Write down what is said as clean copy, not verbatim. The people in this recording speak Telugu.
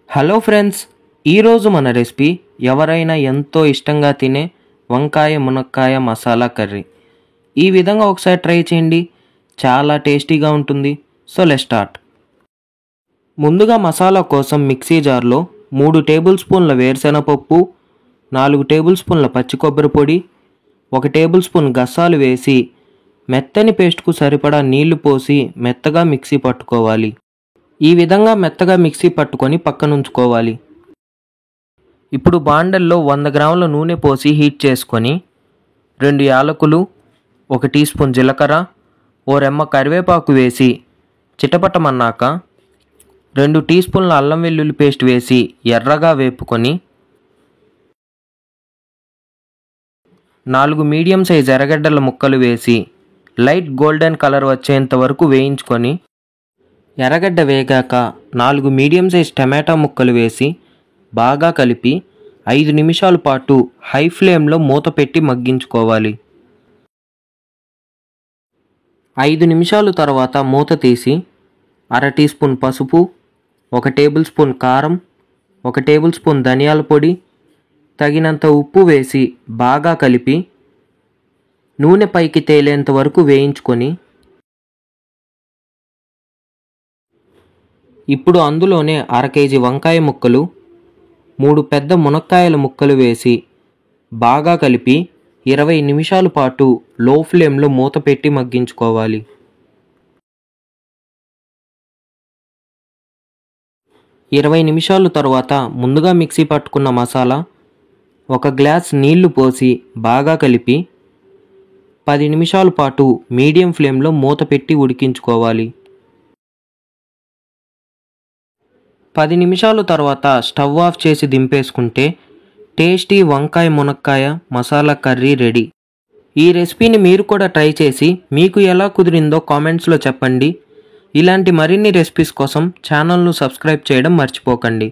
హలో ఫ్రెండ్స్, ఈరోజు మన రెసిపీ ఎవరైనా ఎంతో ఇష్టంగా తినే వంకాయ మునక్కాయ మసాలా కర్రీ. ఈ విధంగా ఒకసారి ట్రై చేయండి, చాలా టేస్టీగా ఉంటుంది. So let's start. ముందుగా మసాలా కోసం మిక్సీ జార్లో 3 టేబుల్ స్పూన్ల వేరుశెనగపప్పు, 4 టేబుల్ స్పూన్ల పచ్చి కొబ్బరి పొడి, 1 టేబుల్ స్పూన్ గసాలు వేసి మెత్తని పేస్ట్కు సరిపడా నీళ్లు పోసి మెత్తగా మిక్సీ పట్టుకోవాలి. ఈ విధంగా మెత్తగా మిక్సీ పట్టుకొని పక్కనుంచుకోవాలి. ఇప్పుడు బాండల్లో 100 గ్రాముల నూనె పోసి హీట్ చేసుకొని 2 యాలకులు, 1 టీ స్పూన్ జీలకర్ర, ఓ రెమ్మ కరివేపాకు వేసి చిటపటమన్నాక 2 టీ స్పూన్ల అల్లం వెల్లుల్లి పేస్ట్ వేసి ఎర్రగా వేపుకొని 4 మీడియం సైజ్ ఎర్రగడ్డల ముక్కలు వేసి లైట్ గోల్డెన్ కలర్ వచ్చేంత వరకు వేయించుకొని ఎర్రగడ్డ వేగాక 4 మీడియం సైజ్ టమాటా ముక్కలు వేసి బాగా కలిపి 5 నిమిషాల పాటు హై ఫ్లేమ్లో మూత పెట్టి మగ్గించుకోవాలి. 5 నిమిషాల తర్వాత మూత తీసి 1/2 టీ స్పూన్ పసుపు, 1 టేబుల్ స్పూన్ కారం, 1 టేబుల్ స్పూన్ ధనియాల పొడి, తగినంత ఉప్పు వేసి బాగా కలిపి నూనె పైకి తేలేంత వరకు వేయించుకొని ఇప్పుడు అందులోనే 1/2 కేజీ వంకాయ ముక్కలు, 3 పెద్ద మునక్కాయల ముక్కలు వేసి బాగా కలిపి 20 నిమిషాల పాటు లో ఫ్లేమ్లో మూత పెట్టి మగ్గించుకోవాలి. 20 నిమిషాల తర్వాత ముందుగా మిక్సీ పట్టుకున్న మసాలా, 1 గ్లాస్ నీళ్లు పోసి బాగా కలిపి 10 నిమిషాల పాటు మీడియం ఫ్లేమ్లో మూత పెట్టి ఉడికించుకోవాలి. 10 నిమిషాల తర్వాత స్టవ్ ఆఫ్ చేసి దింపేసుకుంటే టేస్టీ వంకాయ మునక్కాయ మసాలా కర్రీ రెడీ. ఈ రెసిపీని మీరు కూడా ట్రై చేసి మీకు ఎలా కుదిరిందో కామెంట్స్లో చెప్పండి. ఇలాంటి మరిన్ని రెసిపీస్ కోసం ఛానల్ను సబ్స్క్రైబ్ చేయడం మర్చిపోకండి.